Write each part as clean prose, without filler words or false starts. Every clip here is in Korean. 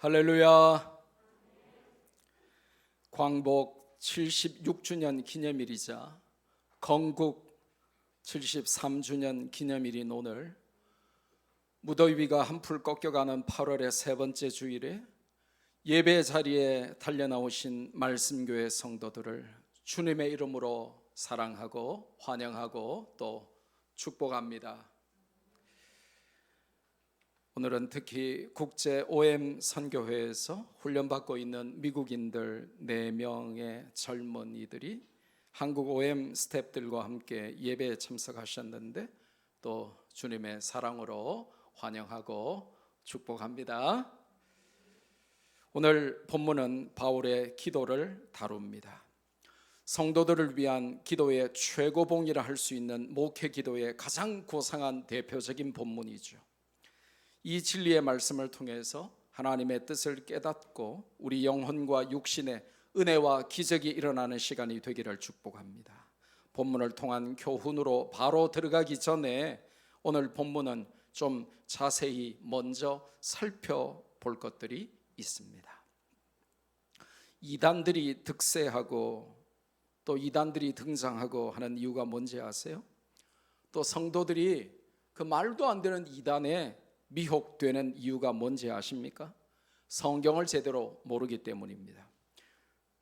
할렐루야. 광복 76주년 기념일이자 건국 73주년 기념일인 오늘, 무더위가 한풀 꺾여가는 8월의 세 번째 주일에 예배 자리에 달려나오신 말씀교회 성도들을 주님의 이름으로 사랑하고 환영하고 또 축복합니다. 오늘은 특히 국제 OM 선교회에서 훈련받고 있는 미국인들 4명의 젊은이들이 한국 OM 스태프들과 함께 예배에 참석하셨는데 또 주님의 사랑으로 환영하고 축복합니다. 오늘 본문은 바울의 기도를 다룹니다. 성도들을 위한 기도의 최고봉이라 할 수 있는 목회 기도의 가장 고상한 대표적인 본문이죠. 이 진리의 말씀을 통해서 하나님의 뜻을 깨닫고 우리 영혼과 육신의 은혜와 기적이 일어나는 시간이 되기를 축복합니다. 본문을 통한 교훈으로 바로 들어가기 전에 오늘 본문은 좀 자세히 먼저 살펴볼 것들이 있습니다. 이단들이 득세하고 또 이단들이 등장하고 하는 이유가 뭔지 아세요? 또 성도들이 그 말도 안 되는 이단에 미혹되는 이유가 뭔지 아십니까? 성경을 제대로 모르기 때문입니다.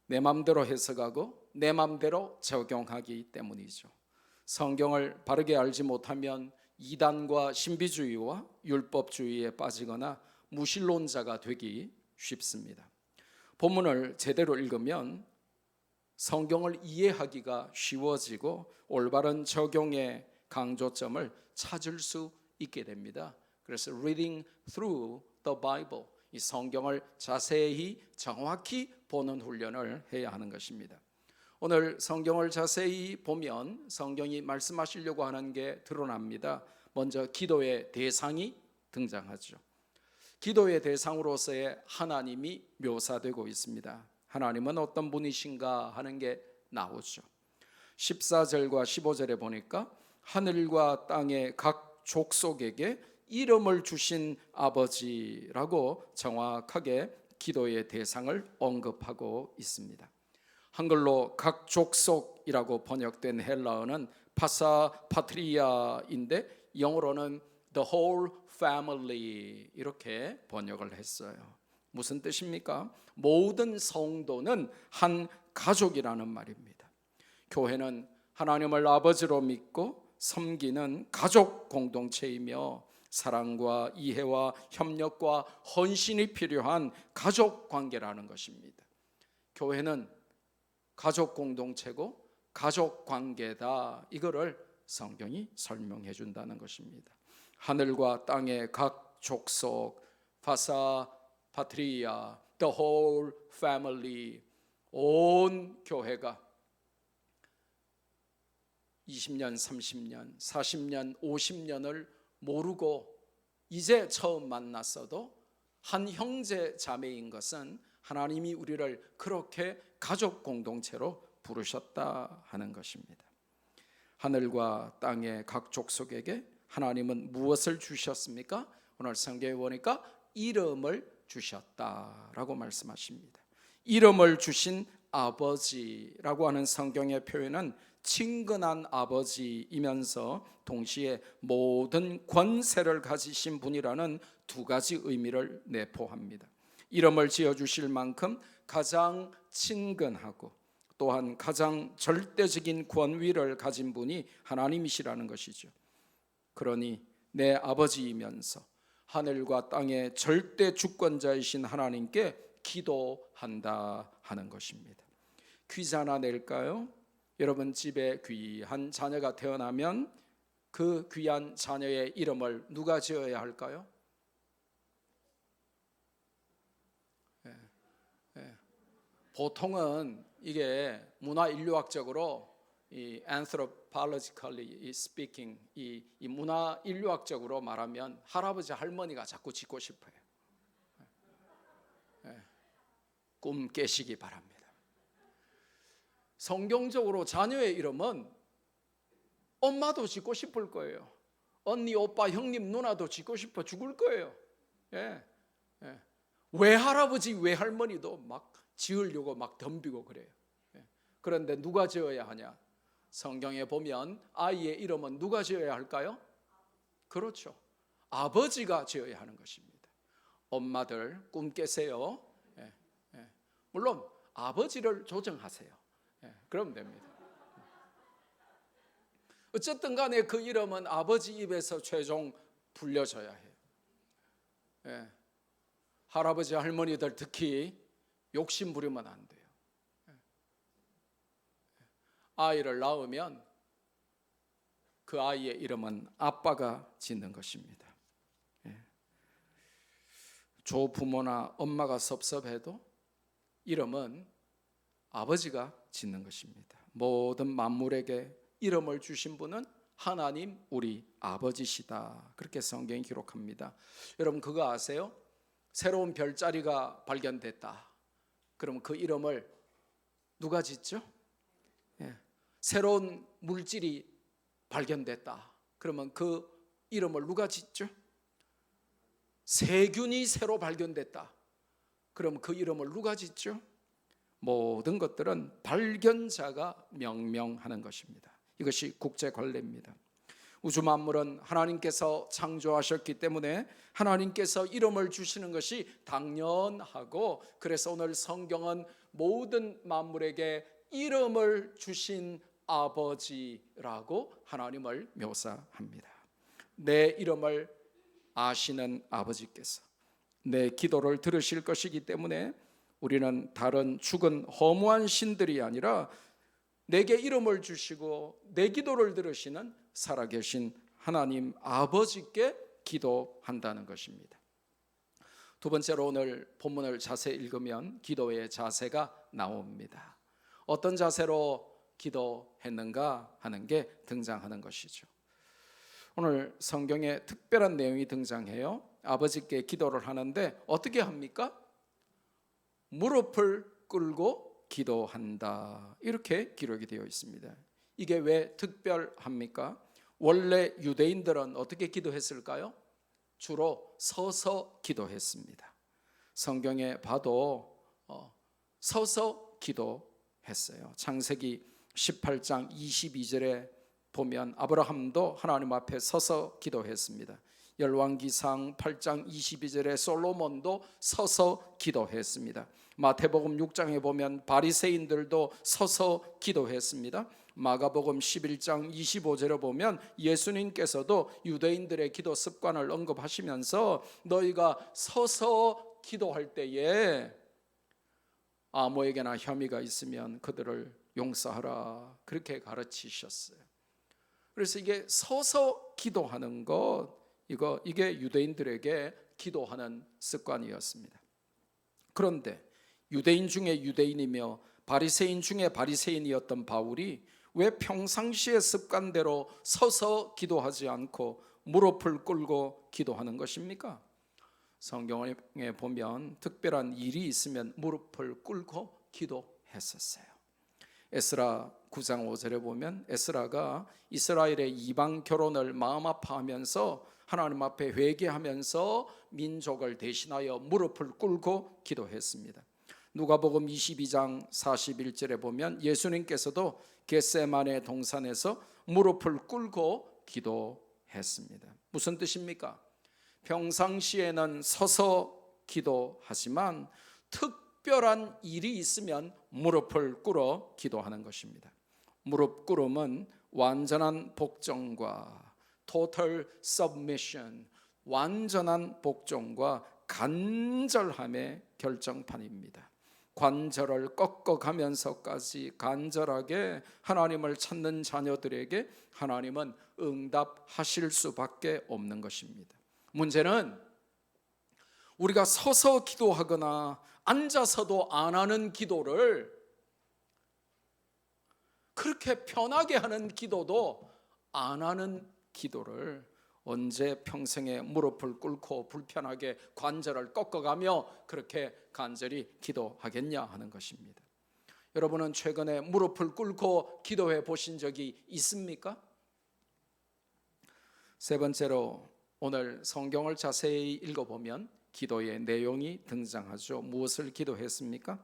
내 맘대로 해석하고 내 맘대로 적용하기 때문이죠. 성경을 바르게 알지 못하면 이단과 신비주의와 율법주의에 빠지거나 무신론자가 되기 쉽습니다. 본문을 제대로 읽으면 성경을 이해하기가 쉬워지고 올바른 적용의 강조점을 찾을 수 있게 됩니다. 그래서 reading through the Bible, 이 성경을 자세히 정확히 보는 훈련을 해야 하는 것입니다. 오늘 성경을 자세히 보면 성경이 말씀하시려고 하는 게 드러납니다. 먼저 기도의 대상이 등장하죠. 기도의 대상으로서의 하나님이 묘사되고 있습니다. 하나님은 어떤 분이신가 하는 게 나오죠. 14절과 15절에 보니까 하늘과 땅의 각 족속에게 이름을 주신 아버지라고 정확하게 기도의 대상을 언급하고 있습니다. 한글로 각 족속이라고 번역된 헬라어는 파사파트리아인데 영어로는 the whole family 이렇게 번역을 했어요. 무슨 뜻입니까? 모든 성도는 한 가족이라는 말입니다. 교회는 하나님을 아버지로 믿고 섬기는 가족 공동체이며 사랑과 이해와 협력과 헌신이 필요한 가족 관계라는 것입니다. 교회는 가족 공동체고 가족 관계다, 이거를 성경이 설명해 준다는 것입니다. 하늘과 땅의 각 족속, 파사 파트리아, the whole family, 온 교회가 20년, 30년, 40년, 50년을 모르고 이제 처음 만났어도 한 형제 자매인 것은 하나님이 우리를 그렇게 가족 공동체로 부르셨다 하는 것입니다. 하늘과 땅의 각 족속에게 하나님은 무엇을 주셨습니까? 오늘 성경에 보니까 이름을 주셨다라고 말씀하십니다. 이름을 주신 아버지라고 하는 성경의 표현은 친근한 아버지이면서 동시에 모든 권세를 가지신 분이라는 두 가지 의미를 내포합니다. 이름을 지어주실 만큼 가장 친근하고 또한 가장 절대적인 권위를 가진 분이 하나님이시라는 것이죠. 그러니 내 아버지이면서 하늘과 땅의 절대 주권자이신 하나님께 기도한다 하는 것입니다. 퀴즈 하나 낼까요? 여러분 집에 귀한 자녀가 태어나면 그 귀한 자녀의 이름을 누가 지어야 할까요? 보통은 이게 문화인류학적으로 이 anthropologically speaking, 이 문화인류학적으로 말하면 할아버지 할머니가 자꾸 짓고 싶어요. 꿈 깨시기 바랍니다. 성경적으로 자녀의 이름은 엄마도 짓고 싶을 거예요. 언니, 오빠, 형님, 누나도 짓고 싶어 죽을 거예요. 외할아버지 외할머니도 막 지으려고 막 덤비고 그래요. 그런데 누가 지어야 하냐? 성경에 보면 아이의 이름은 누가 지어야 할까요? 그렇죠, 아버지가 지어야 하는 것입니다. 엄마들 꿈 깨세요. 물론 아버지를 조정하세요. 그러면 됩니다. 어쨌든 간에 그 이름은 아버지 입에서 최종 불려져야 해요. 할아버지 할머니들 특히 욕심 부리면 안 돼요. 아이를 낳으면 그 아이의 이름은 아빠가 짓는 것입니다. 조부모나 엄마가 섭섭해도 이름은 아버지가 짓는 것입니다. 모든 만물에게 이름을 주신 분은 하나님 우리 아버지시다, 그렇게 성경이 기록합니다. 여러분 그거 아세요? 새로운 별자리가 발견됐다. 그러면 그 이름을 누가 짓죠? 새로운 물질이 발견됐다. 그러면 그 이름을 누가 짓죠? 세균이 새로 발견됐다. 그럼 그 이름을 누가 짓죠? 모든 것들은 발견자가 명명하는 것입니다. 이것이 국제 관례입니다. 우주 만물은 하나님께서 창조하셨기 때문에 하나님께서 이름을 주시는 것이 당연하고, 그래서 오늘 성경은 모든 만물에게 이름을 주신 아버지라고 하나님을 묘사합니다. 내 이름을 아시는 아버지께서 내 기도를 들으실 것이기 때문에 우리는 다른 죽은 허무한 신들이 아니라 내게 이름을 주시고 내 기도를 들으시는 살아계신 하나님 아버지께 기도한다는 것입니다. 두 번째로 오늘 본문을 자세히 읽으면 기도의 자세가 나옵니다. 어떤 자세로 기도했는가 하는 게 등장하는 것이죠. 오늘 성경에 특별한 내용이 등장해요. 아버지께 기도를 하는데 어떻게 합니까? 무릎을 꿇고 기도한다, 이렇게 기록이 되어 있습니다. 이게 왜 특별합니까? 원래 유대인들은 어떻게 기도했을까요? 주로 서서 기도했습니다. 성경에 봐도 서서 기도했어요. 창세기 18장 22절에 보면 아브라함도 하나님 앞에 서서 기도했습니다. 열왕기상 8장 22절에 솔로몬도 서서 기도했습니다. 마태복음 6장에 보면 바리새인들도 서서 기도했습니다. 마가복음 11장 25절에 보면 예수님께서도 유대인들의 기도 습관을 언급하시면서 너희가 서서 기도할 때에 아무에게나 혐의가 있으면 그들을 용서하라, 그렇게 가르치셨어요. 그래서 이게 서서 기도하는 것, 이게 유대인들에게 기도하는 습관이었습니다. 그런데 유대인 중에 유대인이며 바리새인 중에 바리새인이었던 바울이 왜 평상시의 습관대로 서서 기도하지 않고 무릎을 꿇고 기도하는 것입니까? 성경에 보면 특별한 일이 있으면 무릎을 꿇고 기도했었어요. 에스라 9장 5절에 보면 에스라가 이스라엘의 이방 결혼을 마음 아파하면서 하나님 앞에 회개하면서 민족을 대신하여 무릎을 꿇고 기도했습니다. 누가복음 22장 41절에 보면 예수님께서도 겟세마네 동산에서 무릎을 꿇고 기도했습니다. 무슨 뜻입니까? 평상시에는 서서 기도하지만 특별한 일이 있으면 무릎을 꿇어 기도하는 것입니다. 무릎 꿇음은 완전한 복종과 total submission, 완전한 복종과 간절함의 결정판입니다. 관절을 꺾어가면서까지 간절하게 하나님을 찾는 자녀들에게 하나님은 응답하실 수밖에 없는 것입니다. 문제는 우리가 서서 기도하거나 앉아서도 안 하는 기도를, 그렇게 편하게 하는 기도도 안 하는 기도를 언제 평생에 무릎을 꿇고 불편하게 관절을 꺾어가며 그렇게 간절히 기도하겠냐 하는 것입니다. 여러분은 최근에 무릎을 꿇고 기도해 보신 적이 있습니까? 세 번째로 오늘 성경을 자세히 읽어보면 기도의 내용이 등장하죠. 무엇을 기도했습니까?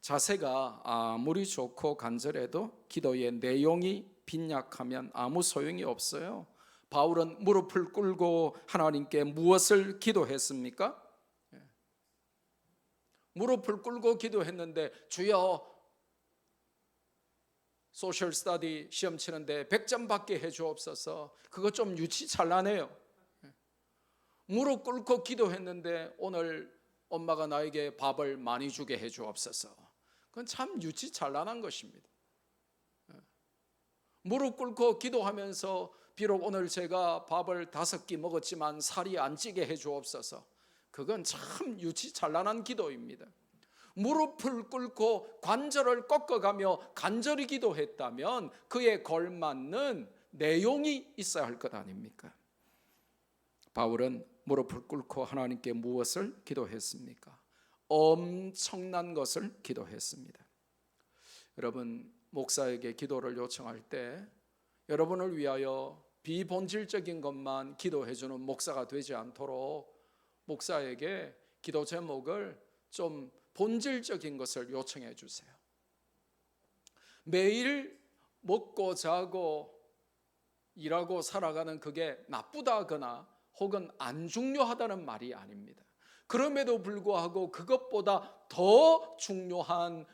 자세가 아무리 좋고 간절해도 기도의 내용이 빈약하면 아무 소용이 없어요. 바울은 무릎을 꿇고 하나님께 무엇을 기도했습니까? 무릎을 꿇고 기도했는데, 주여 소셜 스터디 시험 치는데 100점 받게 해주옵소서. 그거 좀 유치찬란해요. 무릎 꿇고 기도했는데 오늘 엄마가 나에게 밥을 많이 주게 해주옵소서. 그건 참 유치찬란한 것입니다. 무릎 꿇고 기도하면서 비록 오늘 제가 밥을 5끼 먹었지만 살이 안 찌게 해주옵소서. 그건 참 유치찬란한 기도입니다. 무릎을 꿇고 관절을 꺾어가며 간절히 기도했다면 그에 걸맞는 내용이 있어야 할 것 아닙니까? 바울은 무릎을 꿇고 하나님께 무엇을 기도했습니까? 엄청난 것을 기도했습니다. 여러분, 목사에게 기도를 요청할 때 여러분을 위하여 비본질적인 것만 기도해주는 목사가 되지 않도록 목사에게 기도 제목을 좀 본질적인 것을 요청해 주세요. 매일 먹고 자고 일하고 살아가는 그게 나쁘다거나 혹은 안 중요하다는 말이 아닙니다. 그럼에도 불구하고 그것보다 더 중요한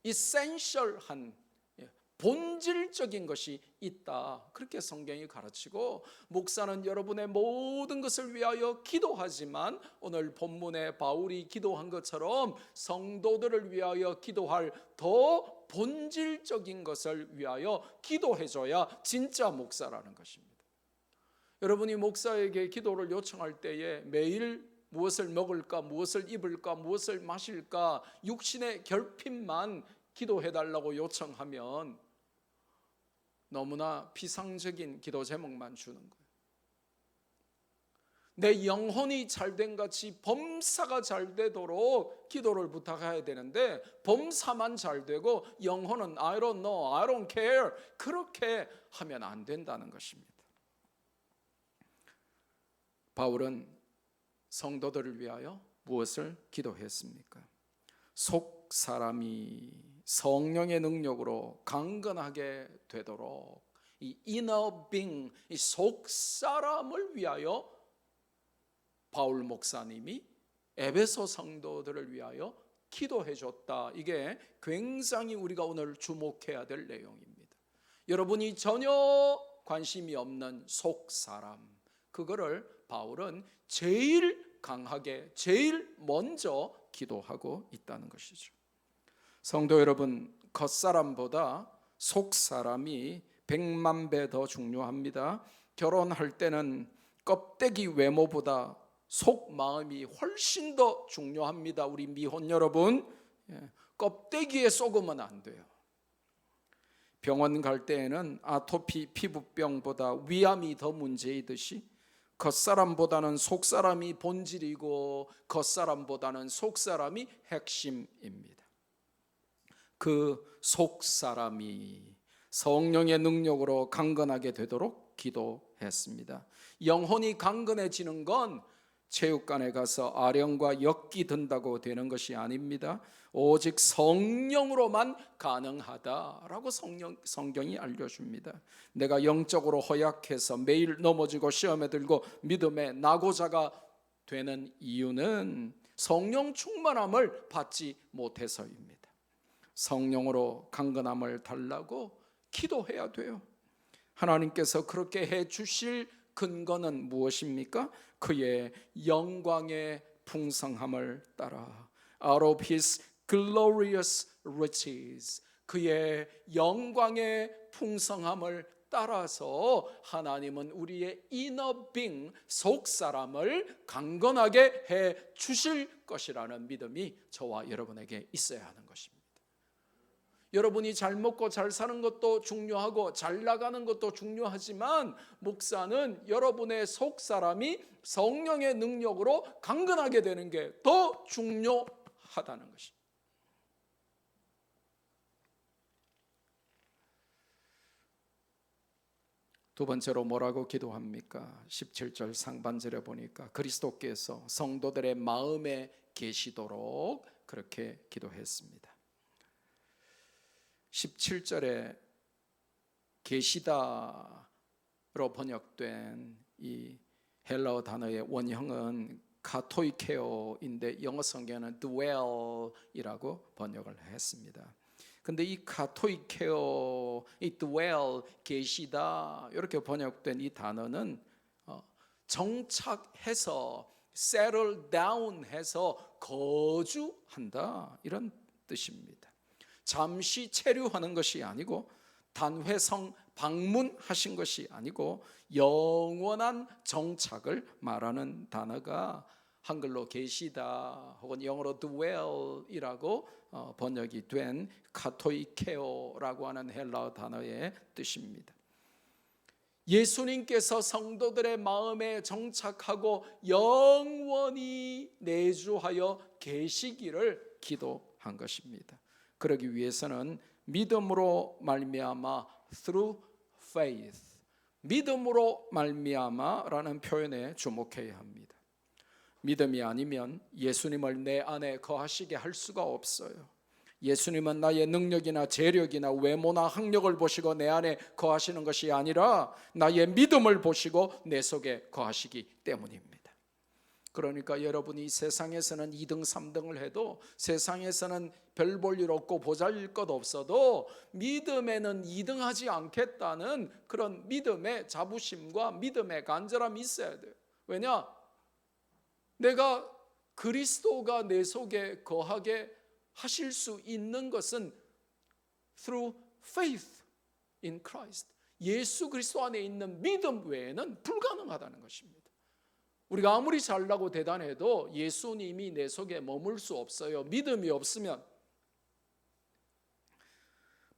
이센셜한 본질적인 것이 있다, 그렇게 성경이 가르치고, 목사는 여러분의 모든 것을 위하여 기도하지만 오늘 본문에 바울이 기도한 것처럼 성도들을 위하여 기도할 더 본질적인 것을 위하여 기도해줘야 진짜 목사라는 것입니다. 여러분이 목사에게 기도를 요청할 때에 매일 무엇을 먹을까, 무엇을 입을까, 무엇을 마실까, 육신의 결핍만 기도해달라고 요청하면 너무나 비상적인 기도 제목만 주는 거예요. 내 영혼이 잘된 같이 범사가 잘 되도록 기도를 부탁해야 되는데, 범사만 잘 되고 영혼은 I don't know, I don't care, 그렇게 하면 안 된다는 것입니다. 바울은 성도들을 위하여 무엇을 기도했습니까? 속 사람이 성령의 능력으로 강건하게 되도록, 이 inner being, 이 속 사람을 위하여 바울 목사님이 에베소 성도들을 위하여 기도해 줬다. 이게 굉장히 우리가 오늘 주목해야 될 내용입니다. 여러분이 전혀 관심이 없는 속 사람, 그거를 바울은 제일 강하게, 제일 먼저 기도하고 있다는 것이죠. 성도 여러분, 겉사람보다 속사람이 100만 배 더 중요합니다. 결혼할 때는 껍데기 외모보다 속마음이 훨씬 더 중요합니다. 우리 미혼 여러분, 껍데기에 썩으면 안 돼요. 병원 갈 때에는 아토피 피부병보다 위암이 더 문제이듯이 겉사람보다는 속사람이 본질이고 겉사람보다는 속사람이 핵심입니다. 그 속사람이 성령의 능력으로 강건하게 되도록 기도했습니다. 영혼이 강건해지는 건 체육관에 가서 아령과 역기 든다고 되는 것이 아닙니다. 오직 성령으로만 가능하다라고 성경이 알려줍니다. 내가 영적으로 허약해서 매일 넘어지고 시험에 들고 믿음의 낙오자가 되는 이유는 성령 충만함을 받지 못해서입니다. 성령으로 강건함을 달라고 기도해야 돼요. 하나님께서 그렇게 해 주실 근거는 무엇입니까? 그의 영광의 풍성함을 따라, out of his glorious riches, 그의 영광의 풍성함을 따라서 하나님은 우리의 inner being, 속사람을 강건하게 해 주실 것이라는 믿음이 저와 여러분에게 있어야 하는 것입니다. 여러분이 잘 먹고 잘 사는 것도 중요하고 잘 나가는 것도 중요하지만, 목사는 여러분의 속사람이 성령의 능력으로 강건하게 되는 게 더 중요하다는 것입니다. 두 번째로 뭐라고 기도합니까? 17절 상반절에 보니까 그리스도께서 성도들의 마음에 계시도록 그렇게 기도했습니다. 17절에 계시다로 번역된 이 헬라어 단어의 원형은 카토이케오인데 영어 성경은 dwell이라고 번역을 했습니다. 근데 이 카토이케오, 이 dwell, 계시다 이렇게 번역된 이 단어는 정착해서 settle down 해서 거주한다 이런 뜻입니다. 잠시 체류하는 것이 아니고 단회성 방문하신 것이 아니고 영원한 정착을 말하는 단어가 한글로 계시다 혹은 영어로 dwell이라고 번역이 된 카토이케오라고 하는 헬라어 단어의 뜻입니다. 예수님께서 성도들의 마음에 정착하고 영원히 내주하여 계시기를 기도한 것입니다. 그러기 위해서는 믿음으로 말미암아 through faith, 믿음으로 말미암아라는 표현에 주목해야 합니다. 믿음이 아니면 예수님을 내 안에 거하시게 할 수가 없어요. 예수님은 나의 능력이나 재력이나 외모나 학력을 보시고 내 안에 거하시는 것이 아니라 나의 믿음을 보시고 내 속에 거하시기 때문입니다. 그러니까 여러분이 세상에서는 2등 3등을 해도 세상에서는 별 볼 일 없고 보잘 것 없어도 믿음에는 2등하지 않겠다는 그런 믿음의 자부심과 믿음의 간절함이 있어야 돼요. 왜냐? 내가 그리스도가 내 속에 거하게 하실 수 있는 것은 through faith in Christ, 예수 그리스도 안에 있는 믿음 외에는 불가능하다는 것입니다. 우리가 아무리 잘나고 대단해도 예수님이 내 속에 머물 수 없어요. 믿음이 없으면.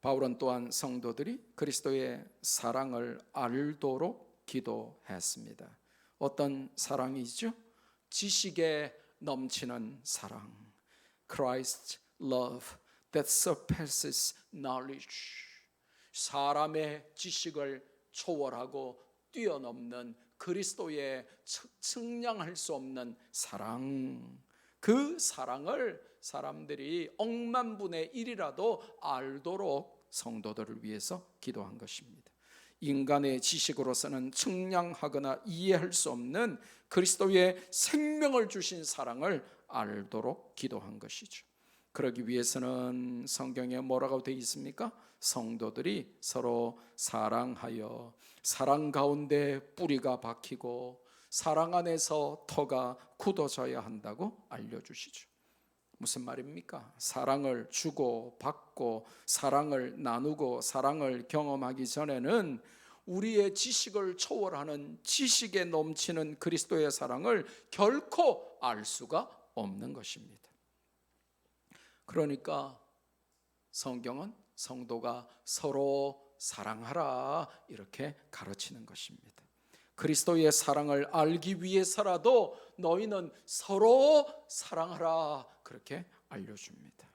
바울은 또한 성도들이 그리스도의 사랑을 알도록 기도했습니다. 어떤 사랑이죠? 지식에 넘치는 사랑. Christ's love that surpasses knowledge. 사람의 지식을 초월하고 뛰어넘는 그리스도의 측량할 수 없는 사랑, 그 사랑을 사람들이 억만분의 1이라도 알도록 성도들을 위해서 기도한 것입니다. 인간의 지식으로서는 측량하거나 이해할 수 없는 그리스도의 생명을 주신 사랑을 알도록 기도한 것이죠. 그러기 위해서는 성경에 뭐라고 되어 있습니까? 성도들이 서로 사랑하여 사랑 가운데 뿌리가 박히고 사랑 안에서 터가 굳어져야 한다고 알려주시죠. 무슨 말입니까? 사랑을 주고 받고 사랑을 나누고 사랑을 경험하기 전에는 우리의 지식을 초월하는 지식에 넘치는 그리스도의 사랑을 결코 알 수가 없는 것입니다. 그러니까 성경은 성도가 서로 사랑하라 이렇게 가르치는 것입니다. 그리스도의 사랑을 알기 위해서라도 너희는 서로 사랑하라 그렇게 알려줍니다.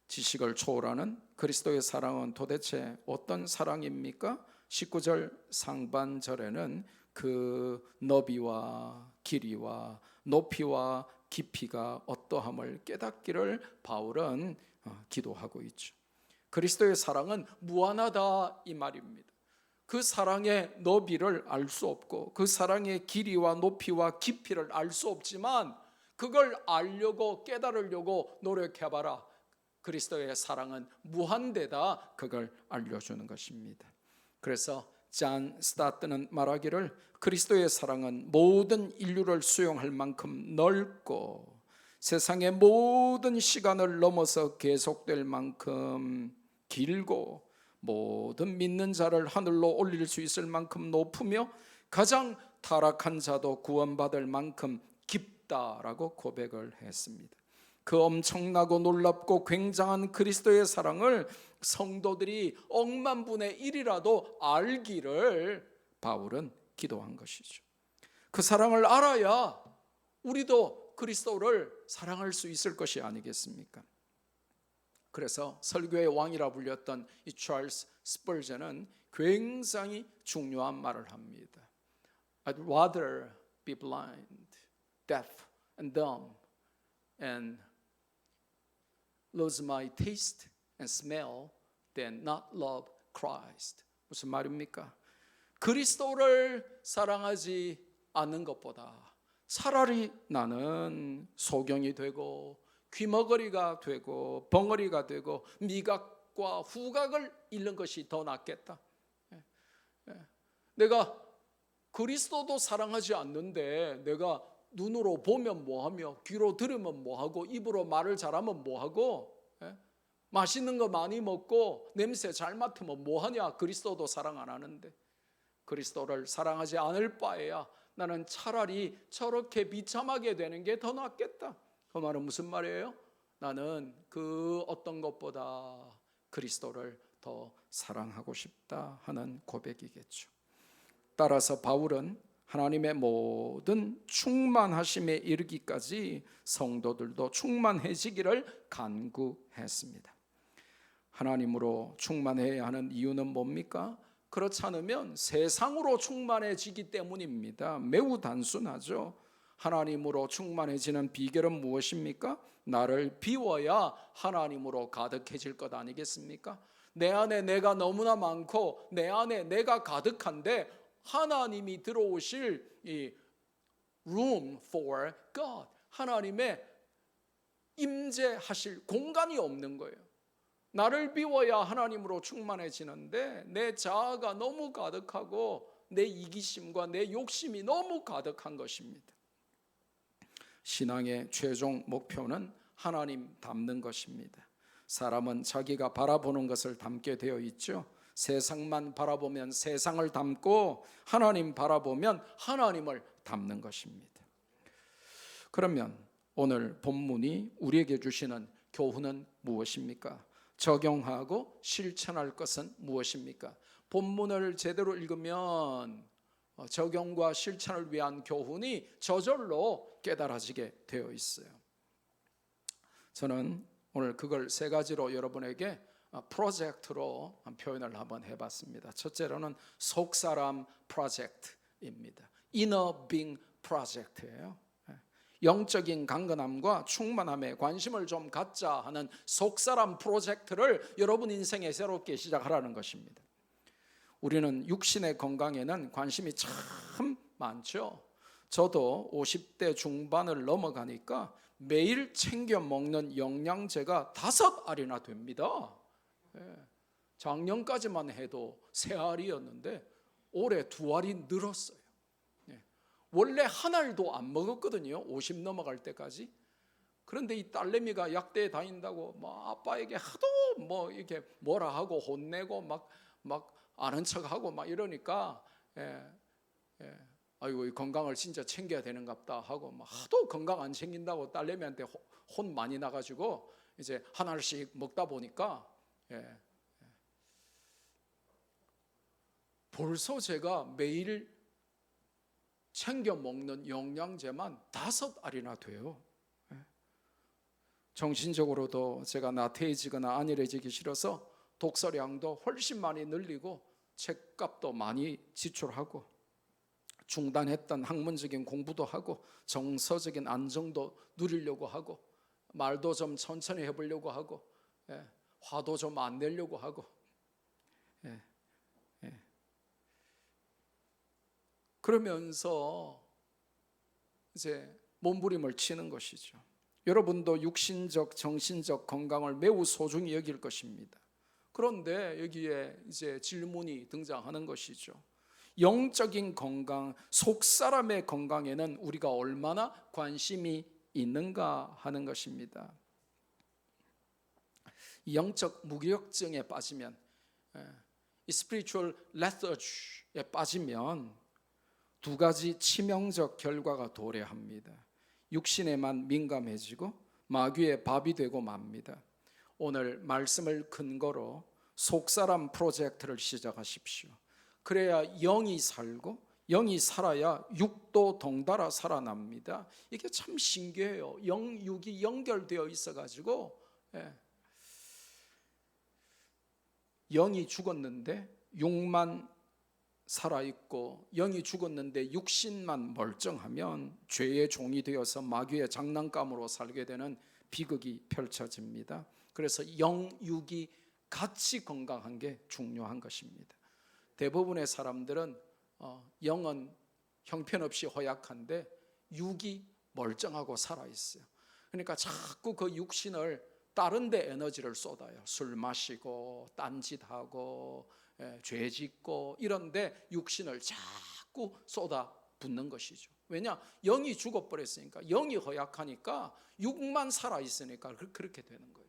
지식을 초월하는 그리스도의 사랑은 도대체 어떤 사랑입니까? 19절 상반절에는 그 너비와 길이와 높이와 깊이가 어떠함을 깨닫기를 바울은 기도하고 있죠. 그리스도의 사랑은 무한하다 이 말입니다. 그 사랑의 너비를 알 수 없고 그 사랑의 길이와 높이와 깊이를 알 수 없지만 그걸 알려고 깨달으려고 노력해봐라. 그리스도의 사랑은 무한대다. 그걸 알려주는 것입니다. 그래서 잔 스타트는 말하기를 그리스도의 사랑은 모든 인류를 수용할 만큼 넓고 세상의 모든 시간을 넘어서 계속될 만큼 길고 모든 믿는 자를 하늘로 올릴 수 있을 만큼 높으며 가장 타락한 자도 구원받을 만큼 깊다라고 고백을 했습니다. 그 엄청나고 놀랍고 굉장한 그리스도의 사랑을 성도들이 억만분의 1이라도 알기를 바울은 기도한 것이죠. 그 사랑을 알아야 우리도 그리스도를 사랑할 수 있을 것이 아니겠습니까? 그래서 설교의 왕이라 불렸던 이 찰스 스펄전은 굉장히 중요한 말을 합니다. I'd rather be blind, deaf and dumb and lose my taste and smell than not love Christ. 무슨 말입니까? 그리스도를 사랑하지 않는 것보다 차라리 나는 소경이 되고 귀머거리가 되고 벙어리가 되고 미각과 후각을 잃는 것이 더 낫겠다. 내가 그리스도도 사랑하지 않는데 내가 눈으로 보면 뭐하며 귀로 들으면 뭐하고 입으로 말을 잘하면 뭐하고 맛있는 거 많이 먹고 냄새 잘 맡으면 뭐하냐. 그리스도도 사랑 안 하는데. 그리스도를 사랑하지 않을 바에야 나는 차라리 저렇게 비참하게 되는 게 더 낫겠다. 그 말은 무슨 말이에요? 나는 그 어떤 것보다 그리스도를 더 사랑하고 싶다 하는 고백이겠죠. 따라서 바울은 하나님의 모든 충만하심에 이르기까지 성도들도 충만해지기를 간구했습니다. 하나님으로 충만해야 하는 이유는 뭡니까? 그렇지 않으면 세상으로 충만해지기 때문입니다. 매우 단순하죠. 하나님으로 충만해지는 비결은 무엇입니까? 나를 비워야 하나님으로 가득해질 것 아니겠습니까? 내 안에 내가 너무나 많고 내 안에 내가 가득한데 하나님이 들어오실 이 room for God, 하나님의 임재하실 공간이 없는 거예요. 나를 비워야 하나님으로 충만해지는데 내 자아가 너무 가득하고 내 이기심과 내 욕심이 너무 가득한 것입니다. 신앙의 최종 목표는 하나님 닮는 것입니다. 사람은 자기가 바라보는 것을 닮게 되어 있죠. 세상만 바라보면 세상을 닮고 하나님 바라보면 하나님을 닮는 것입니다. 그러면 오늘 본문이 우리에게 주시는 교훈은 무엇입니까? 적용하고 실천할 것은 무엇입니까? 본문을 제대로 읽으면 적용과 실천을 위한 교훈이 저절로 깨달아지게 되어 있어요. 저는 오늘 그걸 세 가지로 여러분에게 프로젝트로 표현을 한번 해봤습니다. 첫째로는 속사람 프로젝트입니다. Inner Being 프로젝트예요. 영적인 강건함과 충만함에 관심을 좀 갖자 하는 속사람 프로젝트를 여러분 인생에 새롭게 시작하라는 것입니다. 우리는 육신의 건강에는 관심이 참 많죠. 저도 50대 중반을 넘어가니까 매일 챙겨 먹는 영양제가 5알이나 됩니다. 작년까지만 해도 3알이었는데 올해 2알이 늘었어요. 원래 1알도 안 먹었거든요. 50 넘어갈 때까지. 그런데 이 딸내미가 약대에 다닌다고 뭐 아빠에게 하도 뭐 이렇게 뭐라 하고 혼내고 막 아는 척하고 막 이러니까 아이고 이 건강을 진짜 챙겨야 되는갑다 하고 막 하도 건강 안 챙긴다고 딸내미한테 혼 많이 나가지고 이제 1알씩 먹다 보니까 벌써 제가 매일 챙겨 먹는 영양제만 5알이나 돼요. 정신적으로도 제가 나태해지거나 안일해지기 싫어서 독서량도 훨씬 많이 늘리고 책값도 많이 지출하고 중단했던 학문적인 공부도 하고 정서적인 안정도 누리려고 하고 말도 좀 천천히 해보려고 하고 화도 좀 안 내려고 하고 그러면서 이제 몸부림을 치는 것이죠. 여러분도 육신적, 정신적 건강을 매우 소중히 여길 것입니다. 그런데 여기에 이제 질문이 등장하는 것이죠. 영적인 건강, 속사람의 건강에는 우리가 얼마나 관심이 있는가 하는 것입니다. 영적 무기력증에 빠지면, 이 spiritual lethargy에 빠지면 2가지 치명적 결과가 도래합니다. 육신에만 민감해지고 마귀의 밥이 되고 맙니다. 오늘 말씀을 근거로 속사람 프로젝트를 시작하십시오. 그래야 영이 살고 영이 살아야 육도 덩달아 살아납니다. 이게 참 신기해요. 영, 육이 연결되어 있어가지고 영이 죽었는데 육만 살아있고 영이 죽었는데 육신만 멀쩡하면 죄의 종이 되어서 마귀의 장난감으로 살게 되는 비극이 펼쳐집니다. 그래서 영, 육이 같이 건강한 게 중요한 것입니다. 대부분의 사람들은 영은 형편없이 허약한데 육이 멀쩡하고 살아있어요. 그러니까 자꾸 그 육신을 다른 데 에너지를 쏟아요. 술 마시고 딴짓하고 죄 짓고 이런데 육신을 자꾸 쏟아 붓는 것이죠. 왜냐? 영이 죽어버렸으니까, 영이 허약하니까 육만 살아있으니까 그렇게 되는 거예요.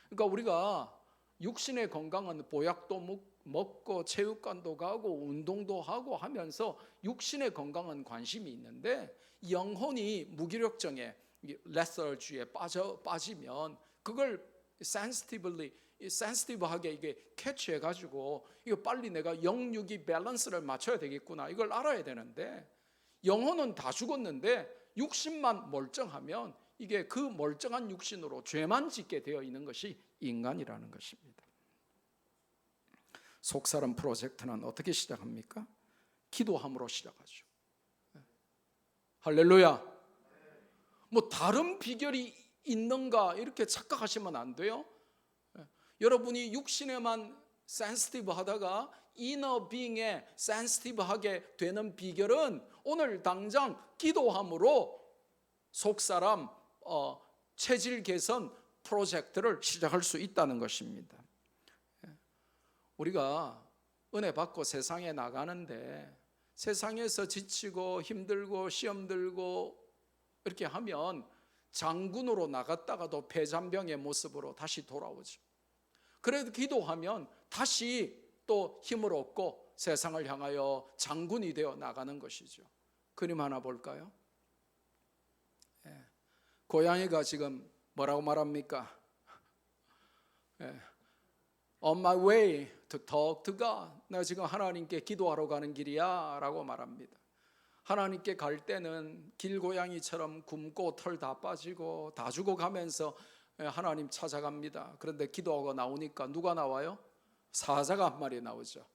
그러니까 우리가 육신의 건강은 보약도 먹고 체육관도 가고 운동도 하고 하면서 육신의 건강은 관심이 있는데, 영혼이 무기력증에 레서주에 빠지면 그걸 센시티브하게 이게 캐치해 가지고 이거 빨리 내가 영육이 밸런스를 맞춰야 되겠구나, 이걸 알아야 되는데, 영혼은 다 죽었는데 육신만 멀쩡하면 이게 그 멀쩡한 육신으로 죄만 짓게 되어 있는 것이 인간이라는 것입니다. 속사람 프로젝트는 어떻게 시작합니까? 기도함으로 시작하죠. 할렐루야. 뭐 다른 비결이 있는가 이렇게 착각하시면 안 돼요. 여러분이 육신에만 센시티브 하다가 이너 빙에 센시티브하게 되는 비결은 오늘 당장 기도함으로 속사람 체질 개선 프로젝트를 시작할 수 있다는 것입니다. 우리가 은혜 받고 세상에 나가는데 세상에서 지치고 힘들고 시험 들고 이렇게 하면 장군으로 나갔다가도 패잔병의 모습으로 다시 돌아오죠. 그래도 기도하면 다시 또 힘을 얻고 세상을 향하여 장군이 되어 나가는 것이죠. 그림 하나 볼까요? 고양이가 지금 뭐라고 말합니까? On my way to talk to God. 내가 지금 하나님께 기도하러 가는 길이야 라고 말합니다. 하나님께 갈 때는 길고양이처럼 굶고 털 다 빠지고 다 죽어가면서 하나님 찾아갑니다. 그런데 기도하고 나오니까 누가 나와요? 사자가 한 마리 나오죠.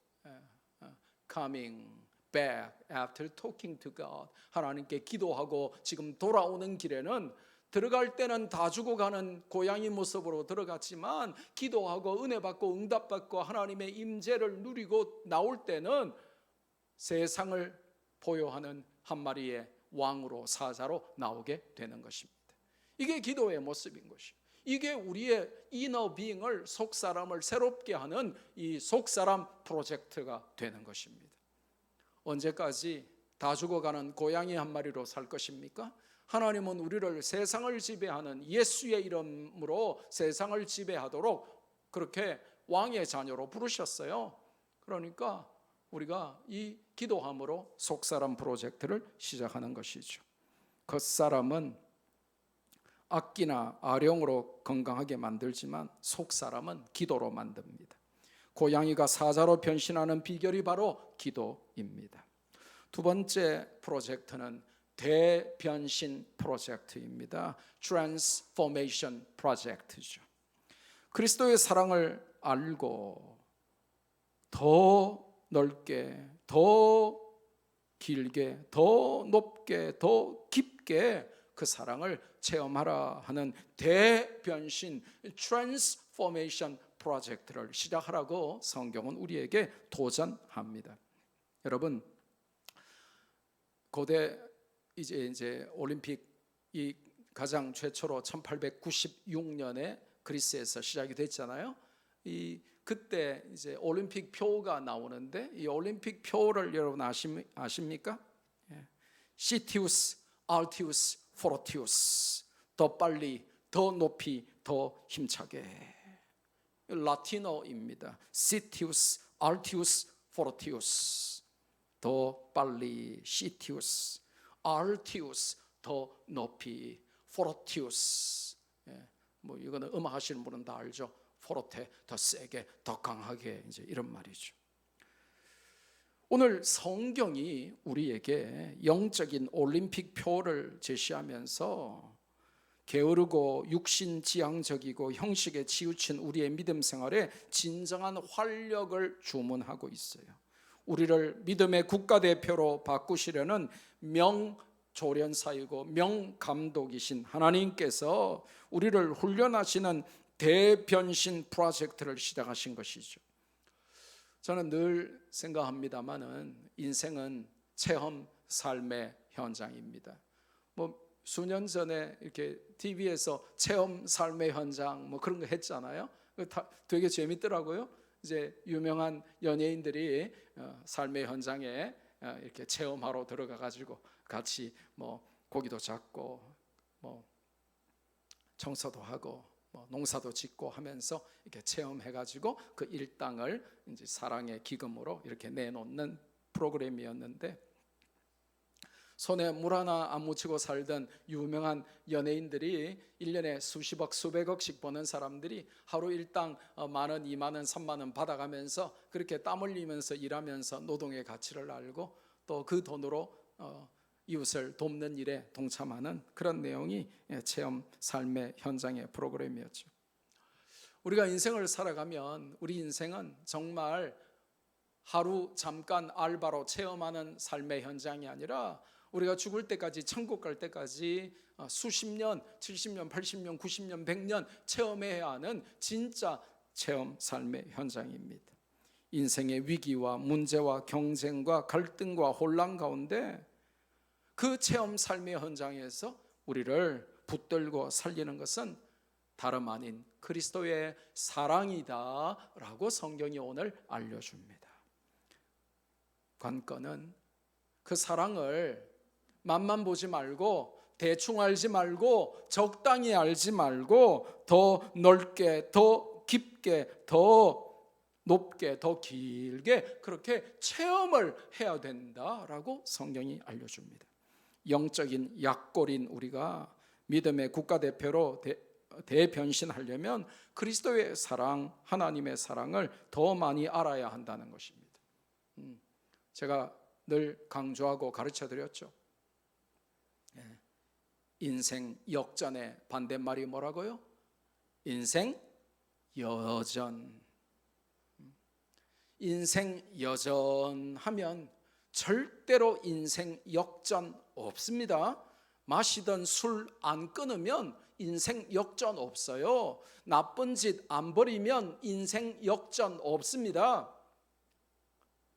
Coming back after talking to God. 하나님께 기도하고 지금 돌아오는 길에는, 들어갈 때는 다 죽어가는 고양이 모습으로 들어갔지만 기도하고 은혜 받고 응답 받고 하나님의 임재를 누리고 나올 때는 세상을 보유하는 한 마리의 왕으로, 사자로 나오게 되는 것입니다. 이게 기도의 모습인 것이에요. 이게 우리의 이너 빙을, 속사람을 새롭게 하는 이 속사람 프로젝트가 되는 것입니다. 언제까지 다 죽어가는 고양이 한 마리로 살 것입니까? 하나님은 우리를 세상을 지배하는 예수의 이름으로 세상을 지배하도록 그렇게 왕의 자녀로 부르셨어요. 그러니까 우리가 이 기도함으로 속사람 프로젝트를 시작하는 것이죠. 겉사람은 악기나 아령으로 건강하게 만들지만 속사람은 기도로 만듭니다. 고양이가 사자로 변신하는 비결이 바로 기도입니다. 두 번째 프로젝트는 대변신 프로젝트입니다. 트랜스포메이션 프로젝트죠. 그리스도의 사랑을 알고 더 넓게, 더 길게, 더 높게, 더 깊게 그 사랑을 체험하라 하는 대변신 트랜스포메이션 프로젝트를 시작하라고 성경은 우리에게 도전합니다. 여러분, 고대 이제 올림픽이 가장 최초로 1896년에 그리스에서 시작이 됐잖아요. 그때 이제 올림픽 표가 나오는데 이 올림픽 표를 여러분 아십니까? 시티우스, 알티우스, 포르티우스. 더 빨리, 더 높이, 더 힘차게. 라틴어입니다. 시티우스, 알티우스, 포르티우스. 더 빨리, 시티우스, 알티우스, 더 높이, 포르티우스. 뭐 이거는 음악 하시는 분은 다 알죠. 포르테, 더 세게, 더 강하게, 이제 이런 말이죠. 오늘 성경이 우리에게 영적인 올림픽 표를 제시하면서 게으르고 육신지향적이고 형식에 치우친 우리의 믿음 생활에 진정한 활력을 주문하고 있어요. 우리를 믿음의 국가대표로 바꾸시려는 명조련사이고 명감독이신 하나님께서 우리를 훈련하시는 대변신 프로젝트를 시작하신 것이죠. 저는 늘 생각합니다마는 인생은 체험 삶의 현장입니다. 수년 전에 이렇게 TV에서 체험 삶의 현장 그런 거 했잖아요. 되게 재밌더라고요. 이제 유명한 연예인들이 삶의 현장에 이렇게 체험하러 들어가 가지고 같이 고기도 잡고 청소도 하고 농사도 짓고 하면서 이렇게 체험해 가지고 그 일당을 이제 사랑의 기금으로 이렇게 내놓는 프로그램이었는데, 손에 물 하나 안 묻히고 살던 유명한 연예인들이 1년에 수십억 수백억씩 버는 사람들이 하루 일당 10,000원 20,000원 30,000원 받아가면서 그렇게 땀 흘리면서 일하면서 노동의 가치를 알고 또 그 돈으로 이웃을 돕는 일에 동참하는 그런 내용이 체험 삶의 현장의 프로그램이었죠. 우리가 인생을 살아가면 우리 인생은 정말 하루 잠깐 알바로 체험하는 삶의 현장이 아니라 우리가 죽을 때까지, 천국 갈 때까지 수십 년, 70년, 80년, 90년, 100년 체험해야 하는 진짜 체험 삶의 현장입니다. 인생의 위기와 문제와 경쟁과 갈등과 혼란 가운데 그 체험 삶의 현장에서 우리를 붙들고 살리는 것은 다름 아닌 그리스도의 사랑이다 라고 성경이 오늘 알려줍니다. 관건은 그 사랑을 맛만 보지 말고 대충 알지 말고 적당히 알지 말고 더 넓게, 더 깊게, 더 높게, 더 길게 그렇게 체험을 해야 된다라고 성경이 알려줍니다. 영적인 약골인 우리가 믿음의 국가대표로 대변신하려면 그리스도의 사랑, 하나님의 사랑을 더 많이 알아야 한다는 것입니다. 제가 늘 강조하고 가르쳐드렸죠. 인생 역전의 반대말이 뭐라고요? 인생 여전. 인생 여전하면 절대로 인생 역전 없습니다. 마시던 술 안 끊으면 인생 역전 없어요. 나쁜 짓 안 버리면 인생 역전 없습니다.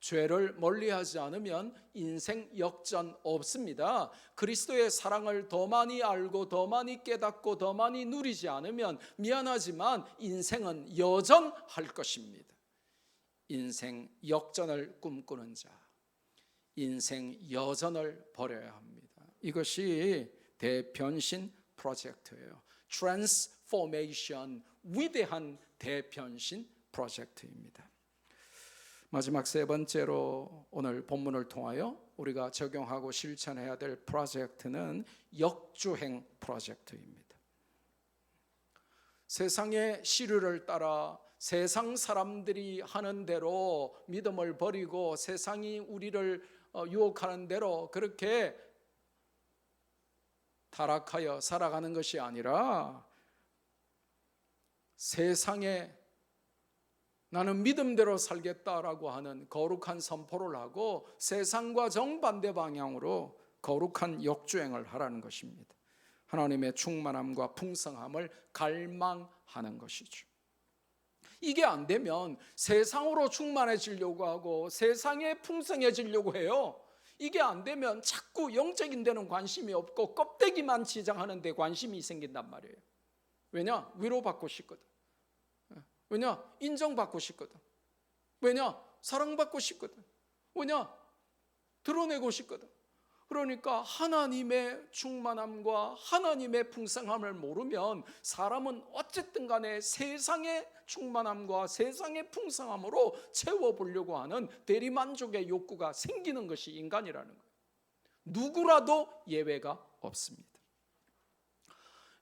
죄를 멀리하지 않으면 인생 역전 없습니다. 그리스도의 사랑을 더 많이 알고 더 많이 깨닫고 더 많이 누리지 않으면 미안하지만 인생은 여전할 것입니다. 인생 역전을 꿈꾸는 자, 인생 여전을 버려야 합니다. 이것이 대변신 프로젝트예요. 트랜스포메이션, 위대한 대변신 프로젝트입니다. 마지막 세 번째로 오늘 본문을 통하여 우리가 적용하고 실천해야 될 프로젝트는 역주행 프로젝트입니다. 세상의 시류를 따라 세상 사람들이 하는 대로 믿음을 버리고 세상이 우리를 유혹하는 대로 그렇게 타락하여 살아가는 것이 아니라 세상에 나는 믿음대로 살겠다라고 하는 거룩한 선포를 하고 세상과 정반대 방향으로 거룩한 역주행을 하라는 것입니다. 하나님의 충만함과 풍성함을 갈망하는 것이죠. 이게 안 되면 세상으로 충만해지려고 하고 세상에 풍성해지려고 해요. 이게 안 되면 자꾸 영적인 데는 관심이 없고 껍데기만 지장하는 데 관심이 생긴단 말이에요. 왜냐? 위로받고 싶거든. 왜냐? 인정받고 싶거든. 왜냐? 사랑받고 싶거든. 왜냐? 드러내고 싶거든. 그러니까 하나님의 충만함과 하나님의 풍성함을 모르면 사람은 어쨌든 간에 세상의 충만함과 세상의 풍성함으로 채워보려고 하는 대리만족의 욕구가 생기는 것이 인간이라는 거예요. 누구라도 예외가 없습니다.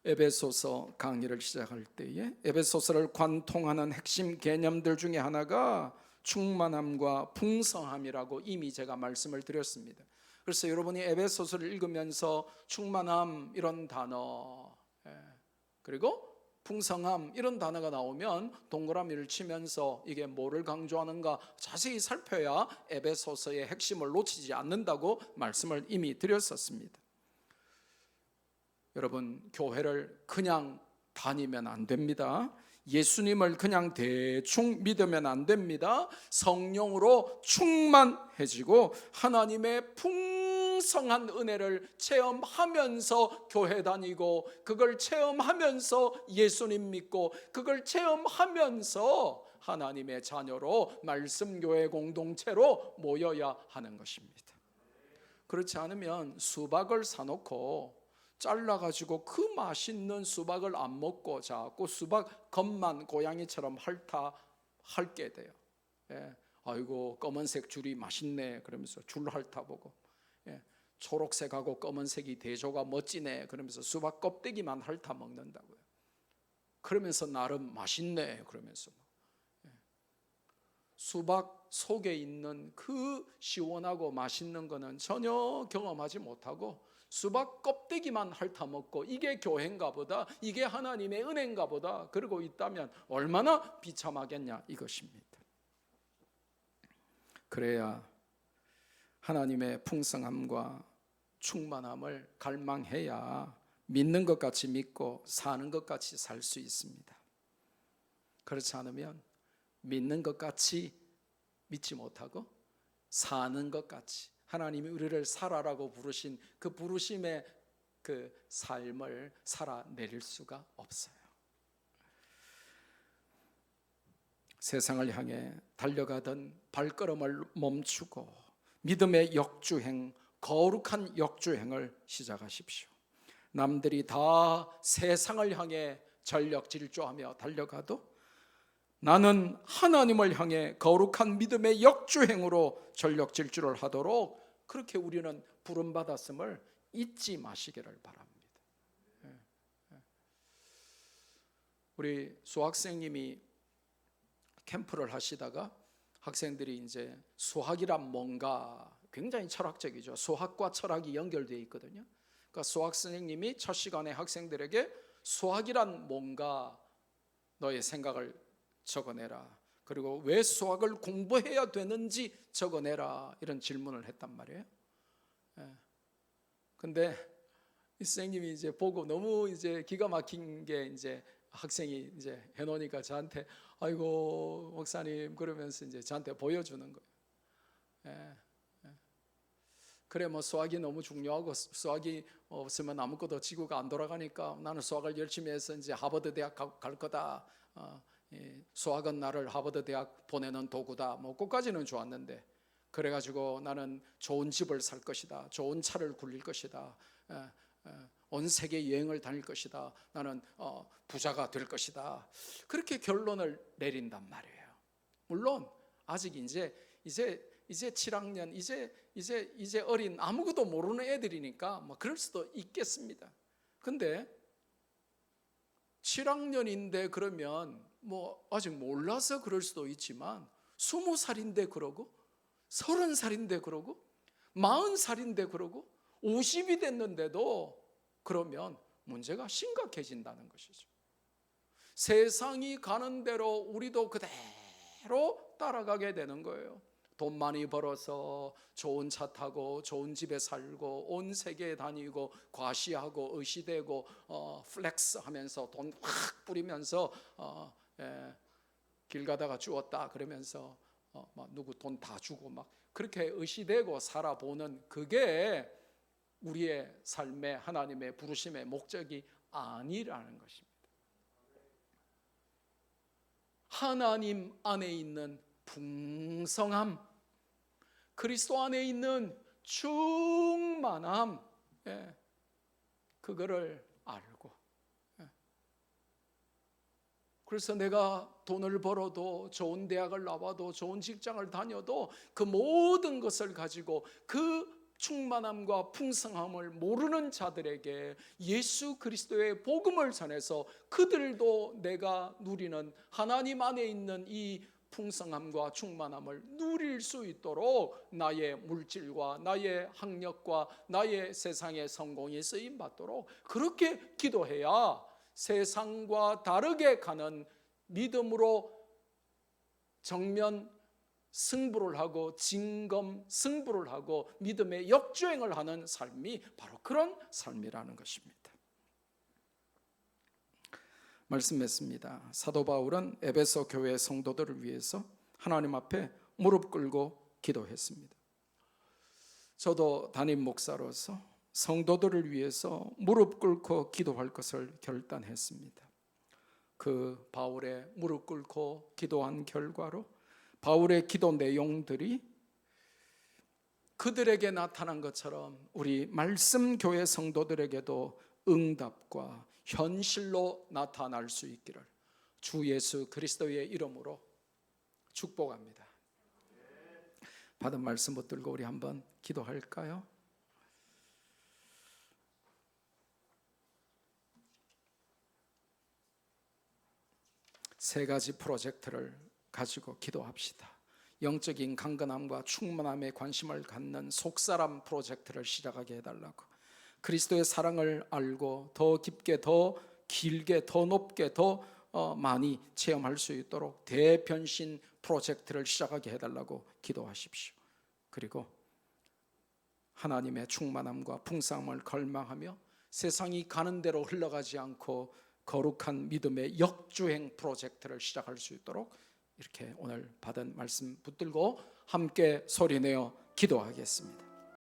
에베소서 강의를 시작할 때에 에베소서를 관통하는 핵심 개념들 중에 하나가 충만함과 풍성함이라고 이미 제가 말씀을 드렸습니다. 그래서 여러분이 에베소서를 읽으면서 충만함 이런 단어, 그리고 풍성함 이런 단어가 나오면 동그라미를 치면서 이게 뭐를 강조하는가 자세히 살펴야 에베소서의 핵심을 놓치지 않는다고 말씀을 이미 드렸었습니다. 여러분, 교회를 그냥 다니면 안 됩니다. 예수님을 그냥 대충 믿으면 안 됩니다. 성령으로 충만해지고 하나님의 풍성한 은혜를 체험하면서 교회 다니고, 그걸 체험하면서 예수님 믿고, 그걸 체험하면서 하나님의 자녀로 말씀교회 공동체로 모여야 하는 것입니다. 그렇지 않으면 수박을 사놓고 잘라가지고 그 맛있는 수박을 안 먹고 자꾸 수박 겉만 고양이처럼 핥게 돼요. 예. 아이고 검은색 줄이 맛있네 그러면서 줄 핥아보고, 예. 초록색하고 검은색이 대조가 멋지네 그러면서 수박 껍데기만 핥아 먹는다고요. 그러면서 나름 맛있네 그러면서, 예. 수박 속에 있는 그 시원하고 맛있는 거는 전혀 경험하지 못하고 수박 껍데기만 핥아먹고 이게 교회인가 보다, 이게 하나님의 은혜인가 보다 그러고 있다면 얼마나 비참하겠냐 이것입니다. 그래야 하나님의 풍성함과 충만함을 갈망해야 믿는 것 같이 믿고 사는 것 같이 살 수 있습니다. 그렇지 않으면 믿는 것 같이 믿지 못하고 사는 것 같이, 하나님이 우리를 살아라고 부르신 그 부르심의 그 삶을 살아내릴 수가 없어요. 세상을 향해 달려가던 발걸음을 멈추고 믿음의 역주행, 거룩한 역주행을 시작하십시오. 남들이 다 세상을 향해 전력 질주하며 달려가도 나는 하나님을 향해 거룩한 믿음의 역주행으로 전력 질주를 하도록 그렇게 우리는 부름받았음을 잊지 마시기를 바랍니다. 우리 수학생님이 캠프를 하시다가 학생들이 이제 수학이란 뭔가 굉장히 철학적이죠. 수학과 철학이 연결되어 있거든요. 그러니까 수학 선생님이 첫 시간에 학생들에게 수학이란 뭔가 너의 생각을 적어내라. 그리고 왜 수학을 공부해야 되는지 적어내라. 이런 질문을 했단 말이에요. 근데 이 선생님이 이제 보고 너무 이제 기가 막힌 게 이제 학생이 이제 해놓으니까 저한테 아이고 목사님 그러면서 이제 저한테 보여주는 거예요. 그래 뭐 수학이 너무 중요하고 수학이 없으면 아무것도 지구가 안 돌아가니까 나는 수학을 열심히 해서 이제 하버드 대학 갈 거다. 수학은 나를 하버드 대학 보내는 도구다. 뭐 그까지는 좋았는데, 그래가지고 나는 좋은 집을 살 것이다, 좋은 차를 굴릴 것이다, 온 세계 여행을 다닐 것이다, 나는 부자가 될 것이다, 그렇게 결론을 내린단 말이에요. 물론 아직 이제 7학년 이제 어린 아무것도 모르는 애들이니까 뭐 그럴 수도 있겠습니다. 근데 7학년인데 그러면 뭐 아직 몰라서 그럴 수도 있지만 20살인데 그러고 30살인데 그러고 40살인데 그러고 50이 됐는데도 그러면 문제가 심각해진다는 것이죠. 세상이 가는 대로 우리도 그대로 따라가게 되는 거예요. 돈 많이 벌어서 좋은 차 타고 좋은 집에 살고 온 세계에 다니고 과시하고 의시되고 플렉스 하면서 돈 확 뿌리면서 길 가다가 주웠다 그러면서 막 누구 돈 다 주고 막 그렇게 의시되고 살아보는, 그게 우리의 삶의 하나님의 부르심의 목적이 아니라는 것입니다. 하나님 안에 있는 풍성함, 그리스도 안에 있는 충만함, 그거를 알고, 그래서 내가 돈을 벌어도 좋은 대학을 나와도 좋은 직장을 다녀도 그 모든 것을 가지고 그 충만함과 풍성함을 모르는 자들에게 예수 그리스도의 복음을 전해서 그들도 내가 누리는 하나님 안에 있는 이 풍성함과 충만함을 누릴 수 있도록 나의 물질과 나의 학력과 나의 세상의 성공이 쓰임받도록 그렇게 기도해야 세상과 다르게 가는 믿음으로 정면 승부를 하고 진검 승부를 하고 믿음의 역주행을 하는 삶이 바로 그런 삶이라는 것입니다. 말씀했습니다. 사도 바울은 에베소 교회 성도들을 위해서 하나님 앞에 무릎 꿇고 기도했습니다. 저도 담임 목사로서 성도들을 위해서 무릎 꿇고 기도할 것을 결단했습니다. 그 바울의 무릎 꿇고 기도한 결과로 바울의 기도 내용들이 그들에게 나타난 것처럼 우리 말씀교회 성도들에게도 응답과 현실로 나타날 수 있기를 주 예수 그리스도의 이름으로 축복합니다. 받은 말씀 붙들고 우리 한번 기도할까요? 세 가지 프로젝트를 가지고 기도합시다. 영적인 강건함과 충만함에 관심을 갖는 속사람 프로젝트를 시작하게 해달라고, 그리스도의 사랑을 알고 더 깊게 더 길게 더 높게 더 많이 체험할 수 있도록 대변신 프로젝트를 시작하게 해달라고 기도하십시오. 그리고 하나님의 충만함과 풍성함을 갈망하며 세상이 가는 대로 흘러가지 않고 거룩한 믿음의 역주행 프로젝트를 시작할 수 있도록 이렇게 오늘 받은 말씀 붙들고 함께 소리내어 기도하겠습니다.